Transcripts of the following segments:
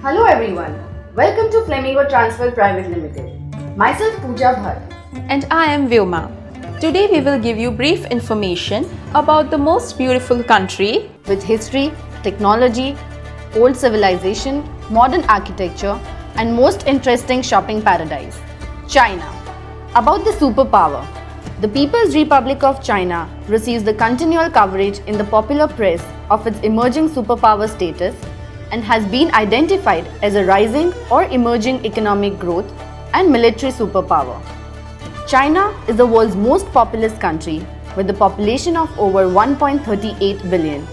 Hello everyone, welcome to Flamingo Transfer Private Limited. Myself Pooja Bhatt. And I am Vyoma. Today we will give you brief information about the most beautiful country With history, technology, old civilization, modern architecture and most interesting shopping paradise, China. About the superpower. The People's Republic of China receives the continual coverage in the popular press of its emerging superpower status and has been identified as a rising or emerging economic growth and military superpower. China is the world's most populous country with a population of over 1.38 billion.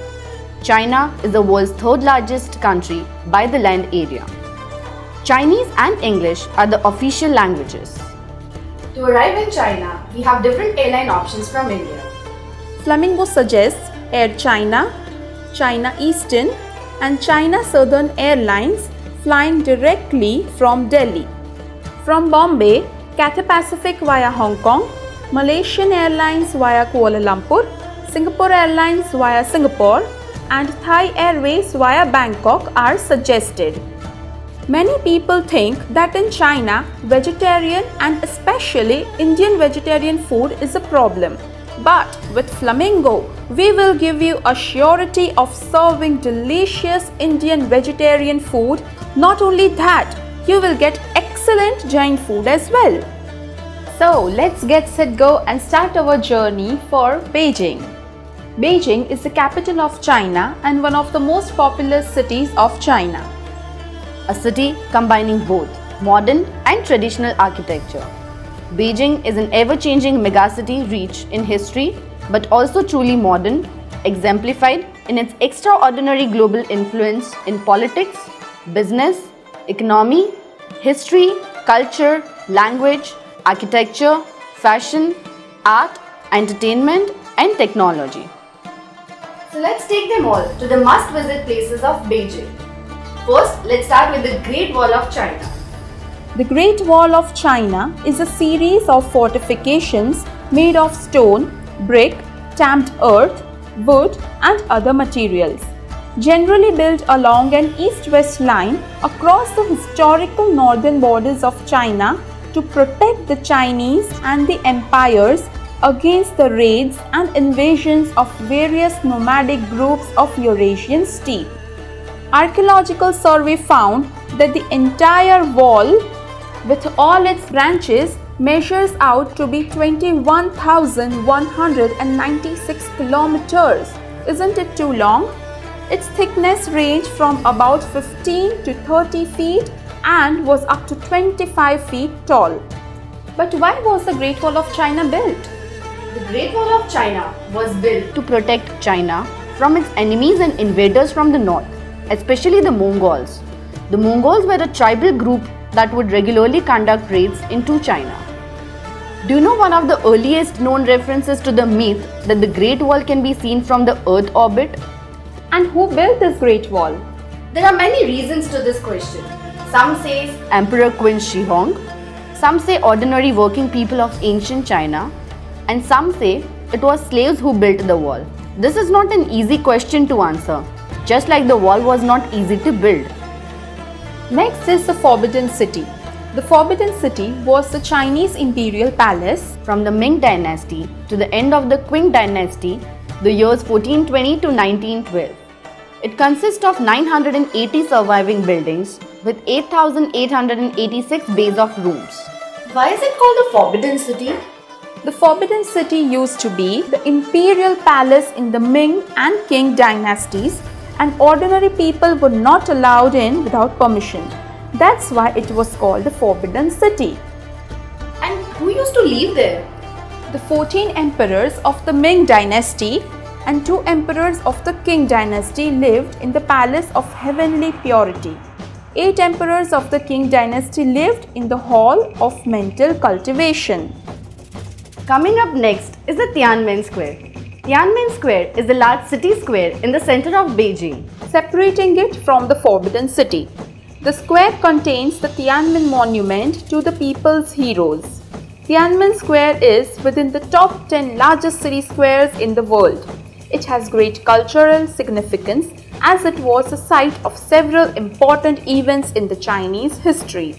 China is the world's third largest country by the land area. Chinese and English are the official languages. To arrive in China, we have different airline options from India. Flamingo suggests Air China, China Eastern and China Southern Airlines flying directly from Delhi. From Bombay, Cathay Pacific via Hong Kong, Malaysian Airlines via Kuala Lumpur, Singapore Airlines via Singapore and Thai Airways via Bangkok are suggested. Many people think that in China, vegetarian and especially Indian vegetarian food is a problem. But with Flamingo, we will give you a surety of serving delicious Indian vegetarian food. Not only that, you will get excellent Jain food as well. So let's get set go and start our journey for Beijing. Beijing is the capital of China and one of the most populous cities of China. A city combining both modern and traditional architecture. Beijing is an ever-changing megacity rich in history but also truly modern, exemplified in its extraordinary global influence in politics, business, economy, history, culture, language, architecture, fashion, art, entertainment and technology. So let's take them all to the must-visit places of Beijing. First, let's start with the Great Wall of China. The Great Wall of China is a series of fortifications made of stone, brick, stamped earth, wood and other materials, generally built along an east-west line across the historical northern borders of China to protect the Chinese and the empires against the raids and invasions of various nomadic groups of Eurasian steppe. Archaeological survey found that the entire wall with all its branches measures out to be 21,196 kilometers. Isn't it too long? Its thickness ranged from about 15 to 30 feet and was up to 25 feet tall. But why was the Great Wall of China built? The Great Wall of China was built to protect China from its enemies and invaders from the north, especially the Mongols. The Mongols were a tribal group that would regularly conduct raids into China. Do you know one of the earliest known references to the myth that the Great Wall can be seen from the Earth orbit? And who built this Great Wall? There are many reasons to this question. Some say Emperor Qin Shi Huang, some say ordinary working people of ancient China, and some say it was slaves who built the wall. This is not an easy question to answer, just like the wall was not easy to build. Next is the Forbidden City. The Forbidden City was the Chinese imperial palace from the Ming dynasty to the end of the Qing dynasty, the years 1420 to 1912. It consists of 980 surviving buildings with 8,886 bays of rooms. Why is it called the Forbidden City? The Forbidden City used to be the imperial palace in the Ming and Qing dynasties, and ordinary people were not allowed in without permission. That's why it was called the Forbidden City. And who used to live there? The 14 emperors of the Ming dynasty and 2 emperors of the Qing dynasty lived in the Palace of Heavenly Purity. 8 emperors of the Qing dynasty lived in the Hall of Mental Cultivation. Coming up next is the Tian'anmen Square. Tian'anmen Square is a large city square in the center of Beijing, separating it from the Forbidden City. The square contains the Tian'anmen Monument to the people's heroes. Tian'anmen Square is within the top 10 largest city squares in the world. It has great cultural significance as it was a site of several important events in the Chinese history.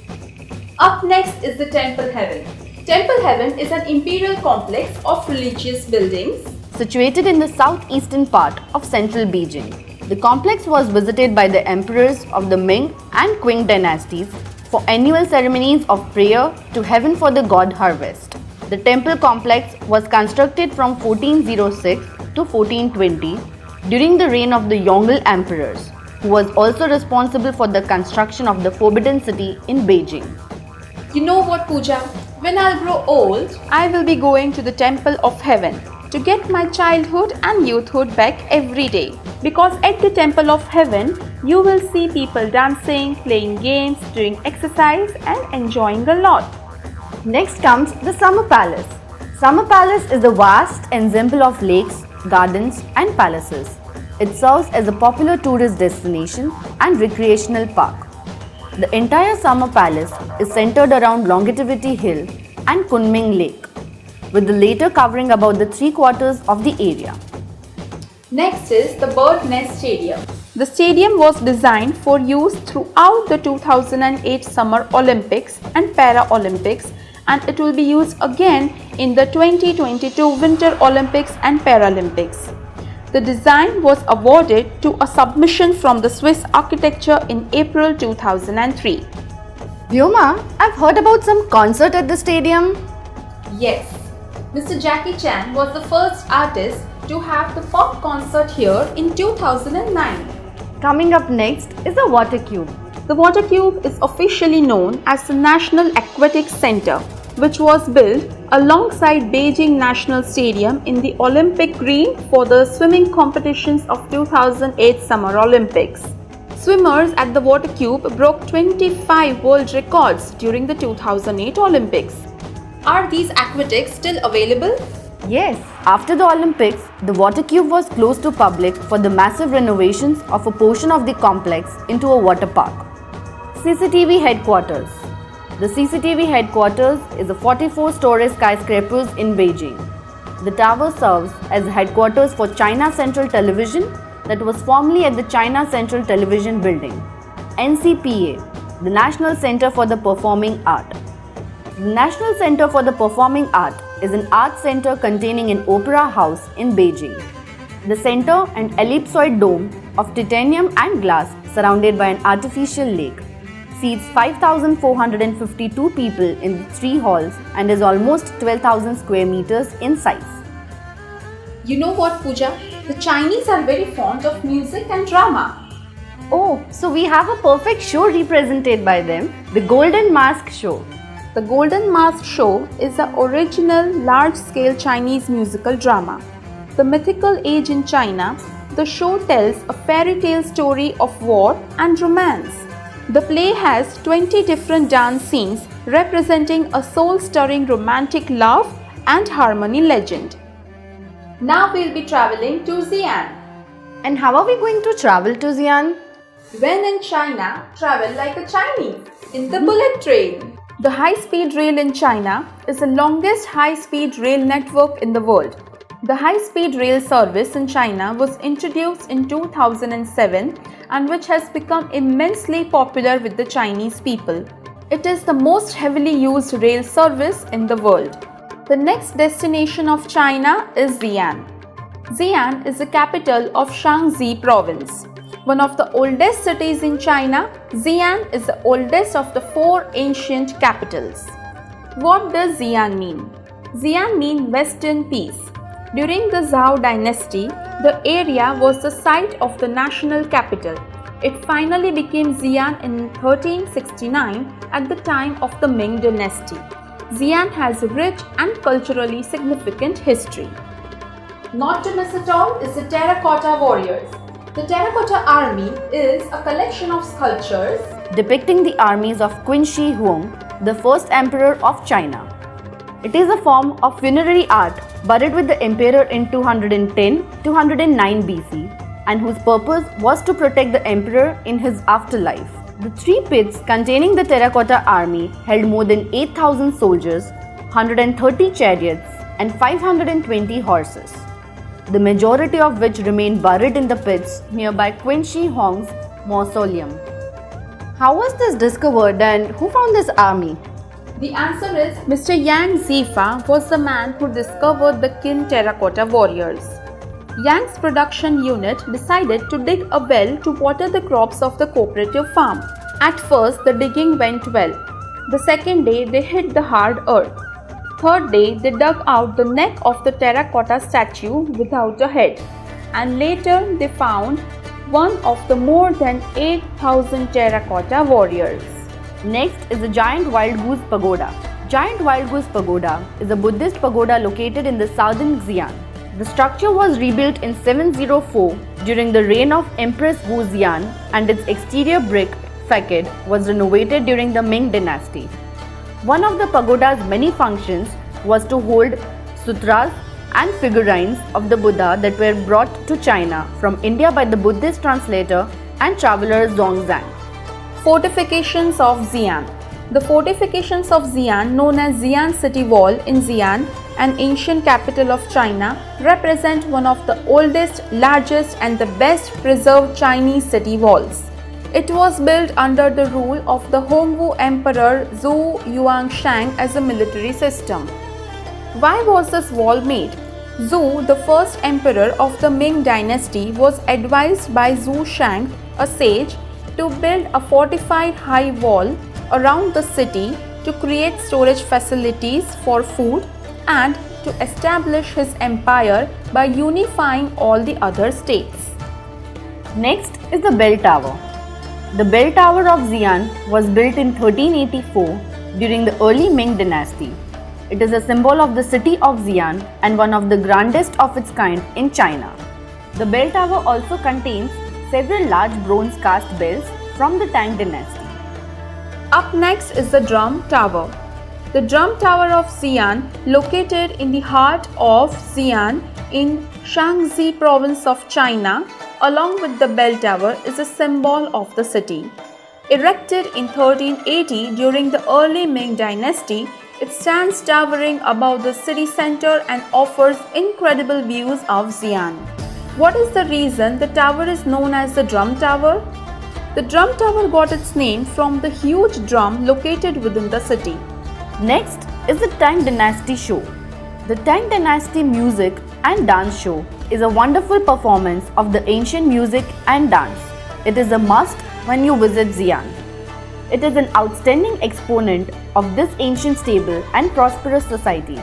Up next is the Temple Heaven. Temple Heaven is an imperial complex of religious buildings situated in the southeastern part of central Beijing. The complex was visited by the emperors of the Ming and Qing dynasties for annual ceremonies of prayer to heaven for the god harvest. The temple complex was constructed from 1406 to 1420 during the reign of the Yongle emperors, who was also responsible for the construction of the Forbidden City in Beijing. You know what, Pooja? When I'll grow old, I will be going to the Temple of Heaven to get my childhood and youthhood back every day. Because at the Temple of Heaven, you will see people dancing, playing games, doing exercise and enjoying a lot. Next comes the Summer Palace. Summer Palace is a vast ensemble of lakes, gardens and palaces. It serves as a popular tourist destination and recreational park. The entire Summer Palace is centered around Longevity Hill and Kunming Lake, with the latter covering about the 3/4 of the area. Next is the Bird Nest Stadium. The stadium was designed for use throughout the 2008 Summer Olympics and Paralympics, and it will be used again in the 2022 Winter Olympics and Paralympics. The design was awarded to a submission from the Swiss architecture in April 2003. Vyoma, I've heard about some concert at the stadium. Yes, Mr. Jackie Chan was the first artist to have the pop concert here in 2009. Coming up next is the Water Cube. The Water Cube is officially known as the National Aquatic Center, which was built alongside Beijing National Stadium in the Olympic Green for the swimming competitions of 2008 Summer Olympics. Swimmers at the Water Cube broke 25 world records during the 2008 Olympics. Are these aquatics still available? Yes, after the Olympics, the Water Cube was closed to public for the massive renovations of a portion of the complex into a water park. CCTV Headquarters. The CCTV headquarters is a 44-story skyscraper in Beijing. The tower serves as headquarters for China Central Television that was formerly at the China Central Television Building. NCPA, the National Center for the Performing Art. The National Center for the Performing Art is an art center containing an opera house in Beijing. The center, an ellipsoid dome of titanium and glass surrounded by an artificial lake, seats 5,452 people in the 3 halls and is almost 12,000 square meters in size. You know what, Pooja? The Chinese are very fond of music and drama. Oh, so we have a perfect show represented by them, the Golden Mask Show. The Golden Mask Show is the original large-scale Chinese musical drama. The mythical age in China, the show tells a fairy tale story of war and romance. The play has 20 different dance scenes representing a soul-stirring romantic love and harmony legend. Now we'll be traveling to Xi'an. And how are we going to travel to Xi'an? When in China, travel like a Chinese in the bullet train. The high-speed rail in China is the longest high-speed rail network in the world. The high-speed rail service in China was introduced in 2007 and which has become immensely popular with the Chinese people. It is the most heavily used rail service in the world. The next destination of China is Xi'an. Xi'an is the capital of Shaanxi province. One of the oldest cities in China, Xi'an is the oldest of the 4 ancient capitals. What does Xi'an mean? Xi'an means Western Peace. During the Zhao dynasty, the area was the site of the national capital. It finally became Xi'an in 1369 at the time of the Ming dynasty. Xi'an has a rich and culturally significant history. Not to miss at all is the Terracotta Warriors. The Terracotta Army is a collection of sculptures depicting the armies of Qin Shi Huang, the first emperor of China. It is a form of funerary art buried with the emperor in 210-209 BC and whose purpose was to protect the emperor in his afterlife. The 3 pits containing the Terracotta Army held more than 8,000 soldiers, 130 chariots and 520 horses. the majority of which remain buried in the pits nearby Qin Shi Huang's mausoleum. How was this discovered and who found this army? The answer is Mr. Yang Zifa was the man who discovered the Qin terracotta warriors. Yang's production unit decided to dig a well to water the crops of the cooperative farm. At first, the digging went well. The second day, they hit the hard earth. Third day, they dug out the neck of the terracotta statue without a head. And later, they found one of the more than 8,000 terracotta warriors. Next is the Giant Wild Goose Pagoda. Giant Wild Goose Pagoda is a Buddhist pagoda located in the southern Xi'an. The structure was rebuilt in 704 during the reign of Empress Wu Jian, and its exterior brick facade was renovated during the Ming dynasty. One of the pagoda's many functions was to hold sutras and figurines of the Buddha that were brought to China from India by the Buddhist translator and traveler Zhongzhang. Fortifications of Xi'an. The fortifications of Xi'an, known as Xi'an City Wall in Xi'an, an ancient capital of China, represent one of the oldest, largest and the best preserved Chinese city walls. It was built under the rule of the Hongwu Emperor Zhou Yuanshang as a military system. Why was this wall made? Zhou, the first emperor of the Ming dynasty, was advised by Zhou Shang, a sage, to build a fortified high wall around the city to create storage facilities for food and to establish his empire by unifying all the other states. Next is the Bell Tower. The Bell Tower of Xi'an was built in 1384 during the early Ming dynasty. It is a symbol of the city of Xi'an and one of the grandest of its kind in China. The Bell Tower also contains several large bronze cast bells from the Tang dynasty. Up next is the Drum Tower. The Drum Tower of Xi'an, located in the heart of Xi'an in Shaanxi province of China, along with the Bell Tower, is a symbol of the city. Erected in 1380 during the early Ming dynasty, it stands towering above the city center and offers incredible views of Xi'an. What is the reason the tower is known as the Drum Tower? The Drum Tower got its name from the huge drum located within the city. Next is the Tang Dynasty Show. The Tang Dynasty Music and Dance Show is a wonderful performance of the ancient music and dance. It is a must when you visit Xi'an. It is an outstanding exponent of this ancient stable and prosperous society,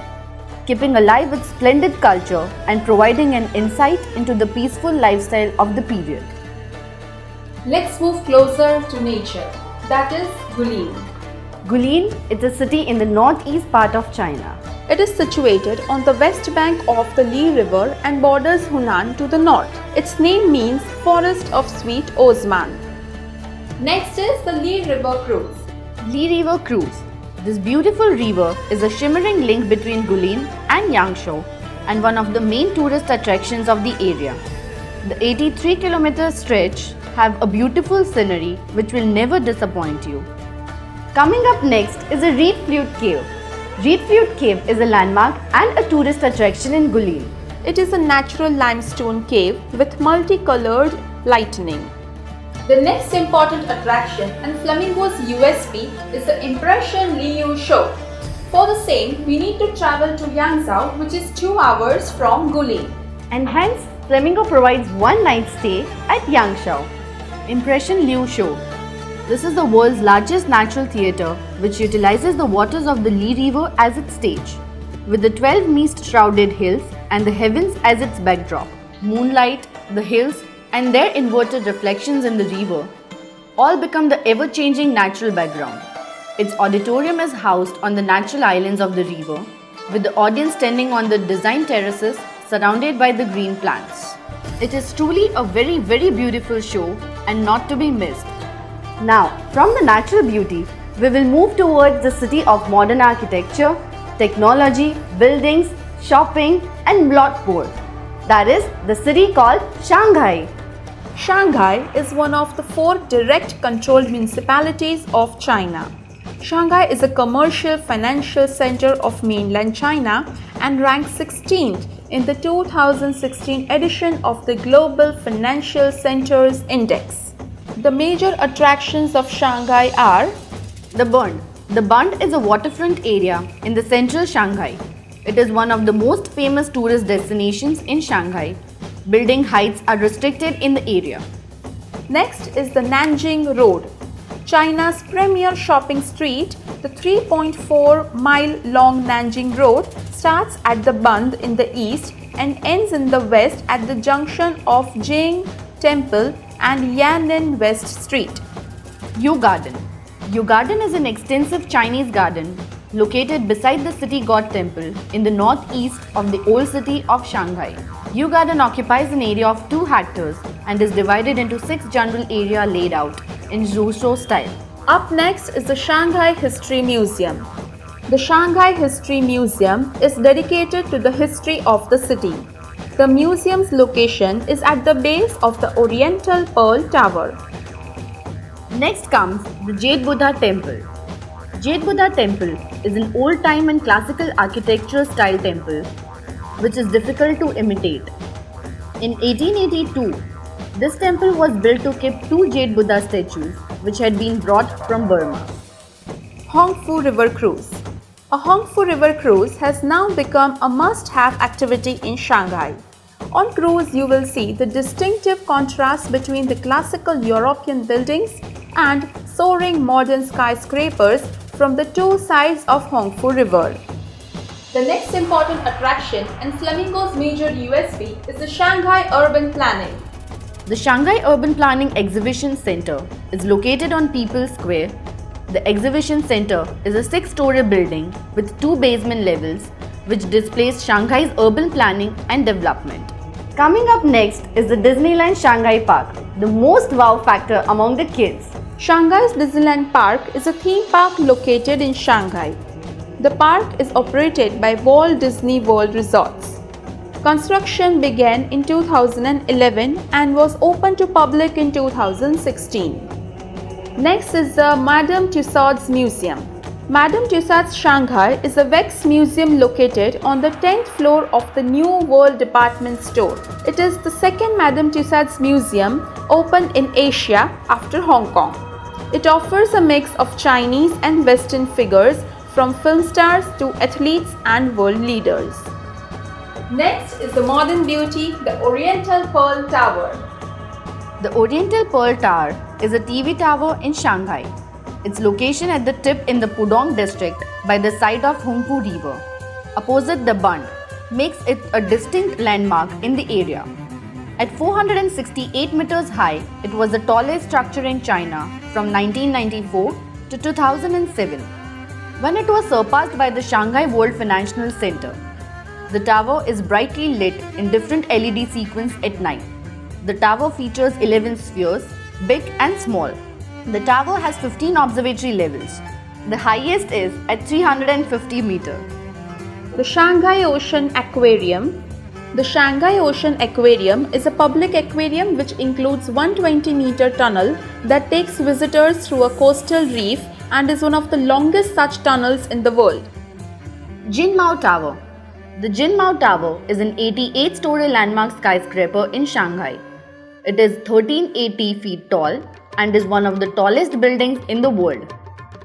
keeping alive its splendid culture and providing an insight into the peaceful lifestyle of the period. Let's move closer to nature, that is Guilin. Guilin is a city in the northeast part of China. It is situated on the west bank of the Li River and borders Hunan to the north. Its name means Forest of Sweet Osman. Next is the Li River Cruise. Li River Cruise. This beautiful river is a shimmering link between Guilin and Yangshuo and one of the main tourist attractions of the area. The 83-kilometer stretch have a beautiful scenery which will never disappoint you. Coming up next is a Reed Flute Cave. Reed Flute Cave is a landmark and a tourist attraction in Guilin. It is a natural limestone cave with multicolored lighting. The next important attraction and Flamingo's USP is the Impression Liu Show. For the same, we need to travel to Yangzhou, which is 2 hours from Guilin. And hence, Flamingo provides one night stay at Yangshuo. Impression Liu Show. This is the world's largest natural theatre which utilizes the waters of the Li River as its stage, with the 12 mist-shrouded hills and the heavens as its backdrop. Moonlight, the hills and their inverted reflections in the river all become the ever-changing natural background. Its auditorium is housed on the natural islands of the river, with the audience standing on the designed terraces surrounded by the green plants. It is truly a very beautiful show and not to be missed. Now, from the natural beauty, we will move towards the city of modern architecture, technology, buildings, shopping and bloodsport. That is the city called Shanghai. Shanghai is one of the 4 direct controlled municipalities of China. Shanghai is a commercial financial center of mainland China and ranks 16th in the 2016 edition of the Global Financial Centers Index. The major attractions of Shanghai are The Bund. The Bund is a waterfront area in the central Shanghai. It is one of the most famous tourist destinations in Shanghai. Building heights are restricted in the area. Next is the Nanjing Road, China's premier shopping street. The 3.4-mile-long Nanjing Road starts at the Bund in the east and ends in the west at the junction of Lama Temple and Tian'anmen West Street. Yew Garden. Yew Garden is an extensive Chinese garden located beside the city god temple in the northeast of the old city of Shanghai. Yew Garden occupies an area of 2 hectares and is divided into 6 general areas laid out in Zhuzhou style. Up next is the Shanghai History Museum. The Shanghai History Museum is dedicated to the history of the city. The museum's location is at the base of the Oriental Pearl Tower. Next comes the Jade Buddha Temple. Jade Buddha Temple is an old-time and classical architecture style temple which is difficult to imitate. In 1882, this temple was built to keep 2 Jade Buddha statues which had been brought from Burma. Hongfu River Cruise. A Hongfu River cruise has now become a must-have activity in Shanghai. On cruise, you will see the distinctive contrast between the classical European buildings and soaring modern skyscrapers from the 2 sides of Hongfu River. The next important attraction and Flamingo's major USP is the Shanghai Urban Planning. The Shanghai Urban Planning Exhibition Center is located on People's Square. The Exhibition Center is a 6-story building with 2 basement levels which displays Shanghai's urban planning and development. Coming up next is the Disneyland Shanghai Park, the most wow factor among the kids. Shanghai's Disneyland Park is a theme park located in Shanghai. The park is operated by Walt Disney World Resorts. Construction began in 2011 and was opened to public in 2016. Next is the Madame Tussauds Museum. Madame Tussauds Shanghai is a wax museum located on the 10th floor of the New World department store. It is the second Madame Tussauds museum opened in Asia after Hong Kong. It offers a mix of Chinese and Western figures from film stars to athletes and world leaders. Next is the modern beauty, the Oriental Pearl Tower. The Oriental Pearl Tower is a TV tower in Shanghai. Its location at the tip in the Pudong district by the side of Hongpu River, opposite the Bund, makes it a distinct landmark in the area. At 468 meters high, it was the tallest structure in China from 1994 to 2007, when it was surpassed by the Shanghai World Financial Center. The tower is brightly lit in different LED sequences at night. The tower features 11 spheres, big and small. The tower has 15 observatory levels. The highest is at 350 meters. The Shanghai Ocean Aquarium. The Shanghai Ocean Aquarium is a public aquarium which includes 120-meter tunnel that takes visitors through a coastal reef and is one of the longest such tunnels in the world. Jinmao Tower. The Jinmao Tower is an 88-story landmark skyscraper in Shanghai. It is 1380 feet tall and is one of the tallest buildings in the world.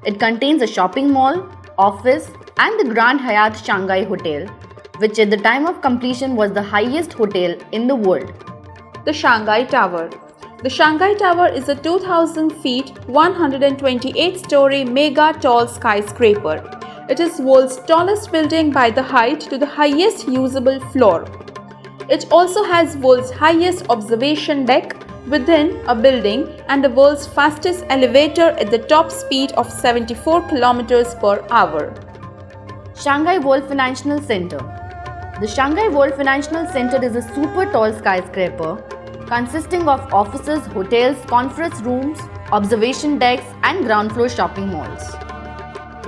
It contains a shopping mall, office, and the Grand Hyatt Shanghai Hotel, which at the time of completion was the highest hotel in the world. The Shanghai Tower. The Shanghai Tower is a 2000 feet, 128-story mega tall skyscraper. It is world's tallest building by the height to the highest usable floor. It also has world's highest observation deck within a building and the world's fastest elevator at the top speed of 74 km per hour. Shanghai World Financial Center. The Shanghai World Financial Center is a super tall skyscraper consisting of offices, hotels, conference rooms, observation decks, and ground floor shopping malls.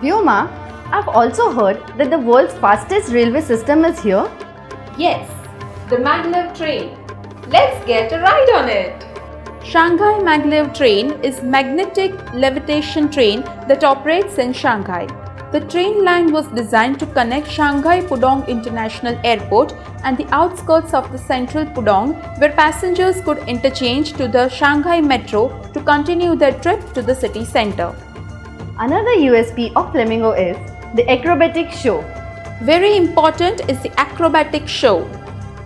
Vyoma, I've also heard that the world's fastest railway system is here. Yes, the maglev train. Let's get a ride on it. Shanghai maglev train is magnetic levitation train that operates in Shanghai. The train line was designed to connect Shanghai Pudong International Airport and the outskirts of the central Pudong, where passengers could interchange to the Shanghai Metro to continue their trip to the city center. Another USP of Flamingo is the acrobatic show. Very important is the acrobatic show.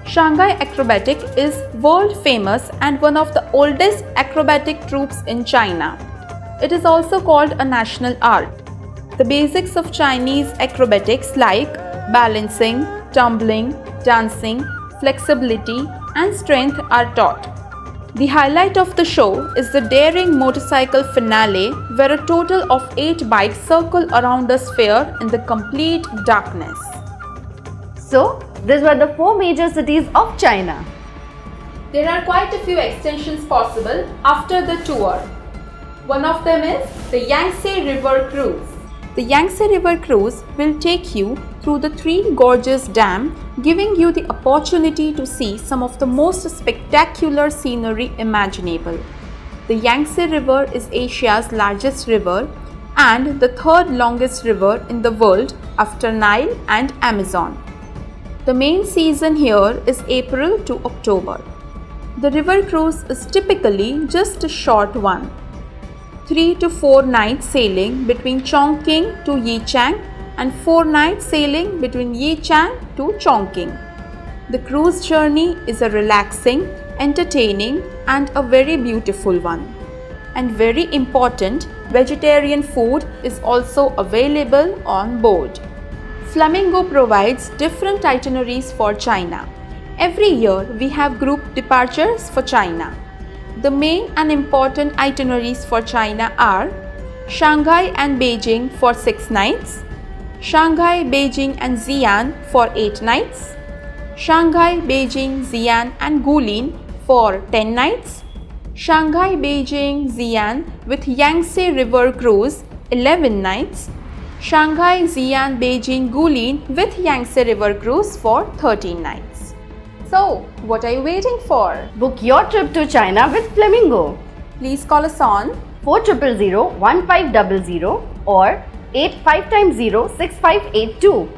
Shanghai Acrobatic is world famous and one of the oldest acrobatic troupes in China. It is also called a national art. The basics of Chinese acrobatics like balancing, tumbling, dancing, flexibility, and strength are taught. The highlight of the show is the daring motorcycle finale, where a total of 8 bikes circle around a sphere in the complete darkness. So, these were the 4 major cities of China. There are quite a few extensions possible after the tour. One of them is the Yangtze River Cruise. The Yangtze River Cruise will take you through the 3 gorges dam, giving you the opportunity to see some of the most spectacular scenery imaginable. The Yangtze River is Asia's largest river and the 3rd longest river in the world after Nile and Amazon. The main season here is April to October. The river cruise is typically just a short one. 3 to 4 nights sailing between Chongqing to Yichang and 4 nights sailing between Yichang to Chongqing. The cruise journey is a relaxing, entertaining and a very beautiful one. And very important, vegetarian food is also available on board. Flamingo provides different itineraries for China. Every year we have group departures for China. The main and important itineraries for China are Shanghai and Beijing for 6 nights, Shanghai, Beijing and Xi'an for 8 nights, Shanghai, Beijing, Xi'an and Guilin for 10 nights, Shanghai, Beijing, Xi'an with Yangtze River Cruise 11 nights, Shanghai, Xi'an, Beijing, Guilin with Yangtze River Cruise for 13 nights. So, what are you waiting for? Book your trip to China with Flamingo. Please call us on 4000-1500 or 85x0-6582.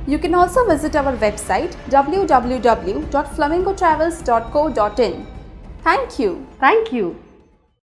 You can also visit our website www.flamingotravels.co.in. Thank you. Thank you.